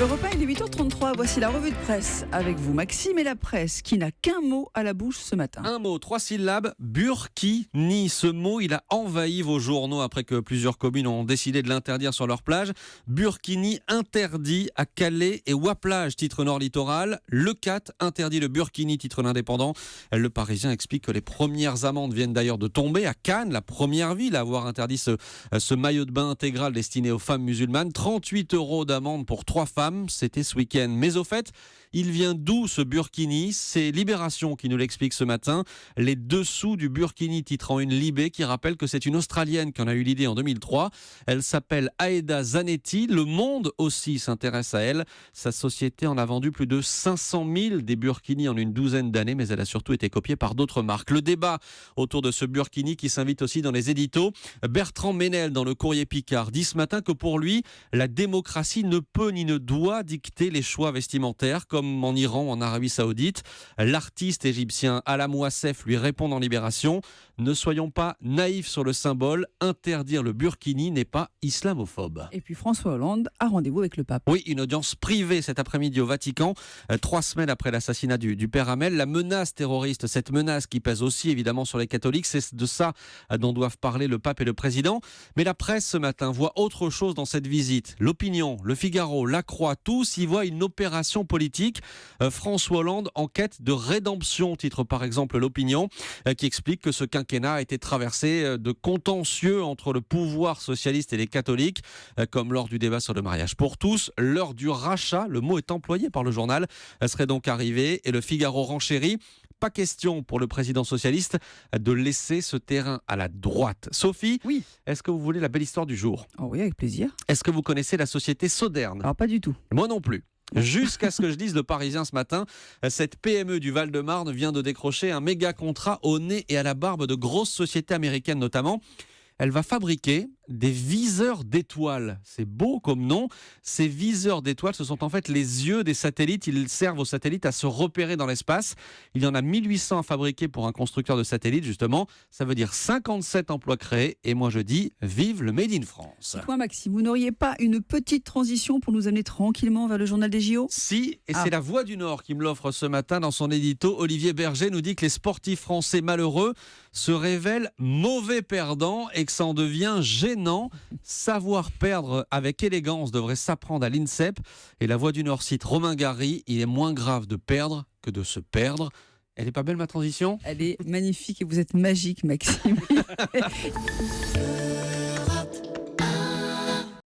Europe 1, il est 8h33, voici la revue de presse avec vous Maxime, et la presse qui n'a qu'un mot à la bouche ce matin. Un mot, 3 syllabes, burkini. Ce mot, il a envahi vos journaux après que plusieurs communes ont décidé de l'interdire sur leur plage. Burkini interdit à Calais et Ouaplage, titre Nord Littoral. Le CAT interdit le burkini, titre l'Indépendant. Le Parisien explique que les premières amendes viennent d'ailleurs de tomber à Cannes, la première ville à avoir interdit ce maillot de bain intégral destiné aux femmes musulmanes. 38 € d'amende pour 3 femmes. C'était ce week-end. Mais au fait, il vient d'où ce burkini ? C'est Libération qui nous l'explique ce matin. Les dessous du burkini, titrant une Libé qui rappelle que c'est une Australienne qui en a eu l'idée en 2003. Elle s'appelle Aeda Zanetti. Le Monde aussi s'intéresse à elle. Sa société en a vendu plus de 500 000 des burkinis en une douzaine d'années, mais elle a surtout été copiée par d'autres marques. Le débat autour de ce burkini qui s'invite aussi dans les éditos. Bertrand Ménel dans le Courrier Picard dit ce matin que pour lui, la démocratie ne peut ni ne doit dicter les choix vestimentaires, comme en Iran ou en Arabie Saoudite. L'artiste égyptien Alam Wassef lui répond dans Libération: ne soyons pas naïfs sur le symbole, interdire le burkini n'est pas islamophobe. Et puis François Hollande a rendez-vous avec le pape. Oui, une audience privée cet après-midi au Vatican, 3 semaines après l'assassinat du père Hamel. La menace terroriste, cette menace qui pèse aussi évidemment sur les catholiques, c'est de ça dont doivent parler le pape et le président. Mais la presse ce matin voit autre chose dans cette visite. L'Opinion, Le Figaro, La Croix, tous y voient une opération politique. François Hollande en quête de rédemption, titre par exemple l'Opinion, qui explique que ce quinquennat a été traversé de contentieux entre le pouvoir socialiste et les catholiques, comme lors du débat sur le mariage pour tous. L'heure du rachat, le mot est employé par le journal, serait donc arrivée, et le Figaro renchérit. Pas question pour le président socialiste de laisser ce terrain à la droite. Sophie, Oui. Est-ce que vous voulez la belle histoire du jour ? Oh oui, avec plaisir. Est-ce que vous connaissez la société Soderne ? Alors pas du tout. Moi non plus. Jusqu'à ce que je dise le Parisien ce matin, cette PME du Val-de-Marne vient de décrocher un méga contrat au nez et à la barbe de grosses sociétés américaines notamment. Elle va fabriquer des viseurs d'étoiles. C'est beau comme nom. Ces viseurs d'étoiles, ce sont en fait les yeux des satellites. Ils servent aux satellites à se repérer dans l'espace. Il y en a 1800 à fabriquer pour un constructeur de satellites, justement. Ça veut dire 57 emplois créés. Et moi, je dis, vive le Made in France. Toi Maxime, vous n'auriez pas une petite transition pour nous amener tranquillement vers le journal des JO ? Si, et c'est la Voix du Nord qui me l'offre ce matin dans son édito. Olivier Berger nous dit que les sportifs français malheureux se révèlent mauvais perdants et que ça en devient gênant. Savoir perdre avec élégance devrait s'apprendre à l'INSEP. Et la Voix du Nord cite Romain Gary: il est moins grave de perdre que de se perdre. Elle est pas belle ma transition ? Elle est magnifique et vous êtes magique Maxime.